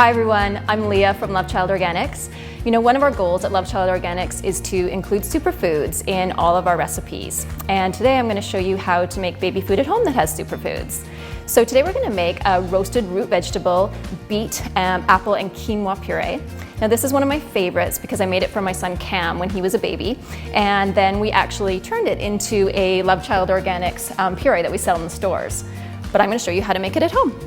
Hi everyone, I'm Leah from Love Child Organics. You know, one of our goals at Love Child Organics is to include superfoods in all of our recipes. And today I'm going to show you how to make baby food at home that has superfoods. So today we're going to make a roasted root vegetable, beet, apple, and quinoa puree. Now this is one of my favorites because I made it for my son Cam when he was a baby, and then we actually turned it into a Love Child Organics puree that we sell in the stores. But I'm going to show you how to make it at home.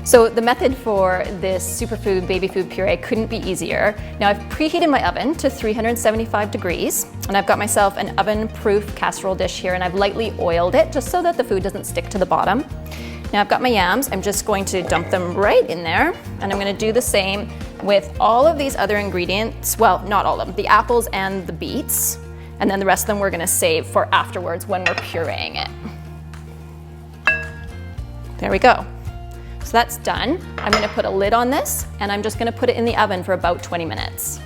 So the method for this superfood baby food puree couldn't be easier. Now I've preheated my oven to 375 degrees, and I've got myself an oven-proof casserole dish here, and I've lightly oiled it just so that the food doesn't stick to the bottom. Now I've got my yams. I'm just going to dump them right in there, and I'm going to do the same with all of these other ingredients. Well, not all of them, the apples and the beets, and then the rest of them we're going to save for afterwards when we're pureeing it. There we go. So that's done. I'm going to put a lid on this, and I'm just going to put it in the oven for about 20 minutes.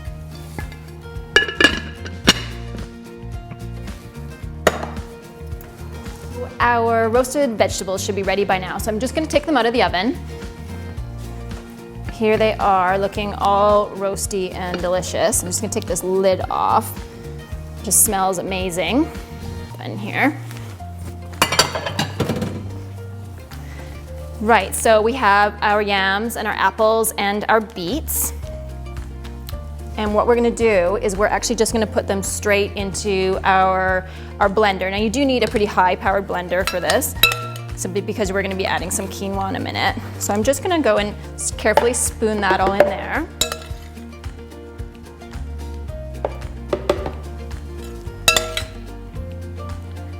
Our roasted vegetables should be ready by now, so I'm just going to take them out of the oven. Here they are, looking all roasty and delicious. I'm just going to take this lid off. It just smells amazing. Done here. Right, so we have our yams and our apples and our beets. And what we're gonna do is we're actually just gonna put them straight into our blender. Now you do need a pretty high powered blender for this, simply because we're gonna be adding some quinoa in a minute. So I'm just gonna go and carefully spoon that all in there.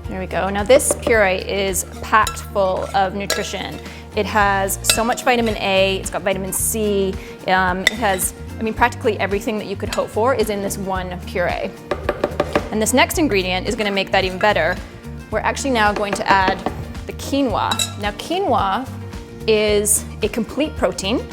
There we go. Now this puree is packed full of nutrition. It has so much vitamin A, it's got vitamin C, it has, practically everything that you could hope for is in this one puree. And this next ingredient is going to make that even better. We're actually now going to add the quinoa. Now quinoa is a complete protein,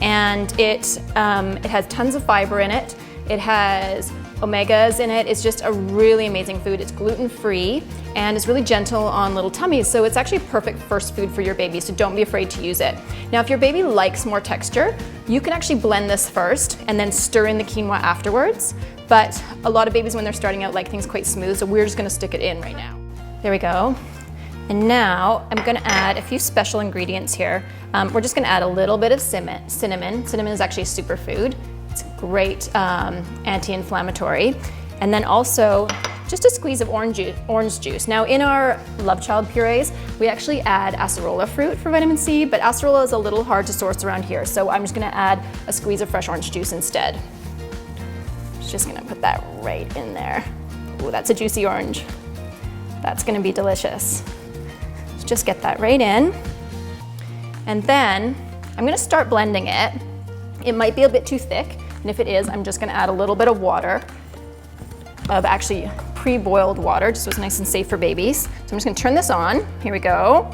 and it has tons of fiber in it. It has omegas in it. It's just a really amazing food. It's gluten-free, and it's really gentle on little tummies, so it's actually a perfect first food for your baby, so don't be afraid to use it. Now if your baby likes more texture, you can actually blend this first and then stir in the quinoa afterwards, but a lot of babies when they're starting out like things quite smooth, so we're just going to stick it in right now. There we go. And now I'm going to add a few special ingredients here. We're just going to add a little bit of cinnamon. Cinnamon is actually a superfood. It's great anti-inflammatory. And then also just a squeeze of orange juice. Now in our Love Child purees, we actually add acerola fruit for vitamin C, but acerola is a little hard to source around here, so I'm just gonna add a squeeze of fresh orange juice instead. Just gonna put that right in there. Ooh, that's a juicy orange. That's gonna be delicious. So just get that right in. And then I'm gonna start blending it. It might be a bit too thick, and if it is, I'm just gonna add a little bit of water, of actually pre-boiled water, just so it's nice and safe for babies. So I'm just gonna turn this on. Here we go.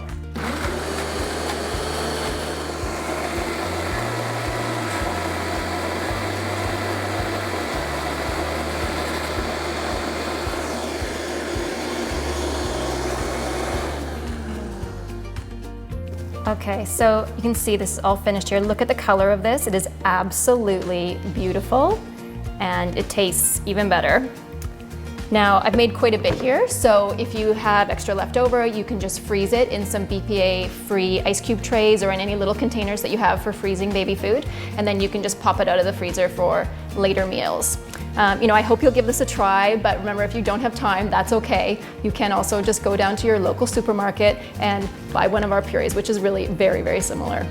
Okay, so you can see this is all finished here. Look at the color of this. It is absolutely beautiful, and it tastes even better. Now, I've made quite a bit here, so if you have extra left over, you can just freeze it in some BPA-free ice cube trays or in any little containers that you have for freezing baby food, and then you can just pop it out of the freezer for later meals. I hope you'll give this a try, but remember, if you don't have time, that's okay. You can also just go down to your local supermarket and buy one of our purees, which is really very, very similar.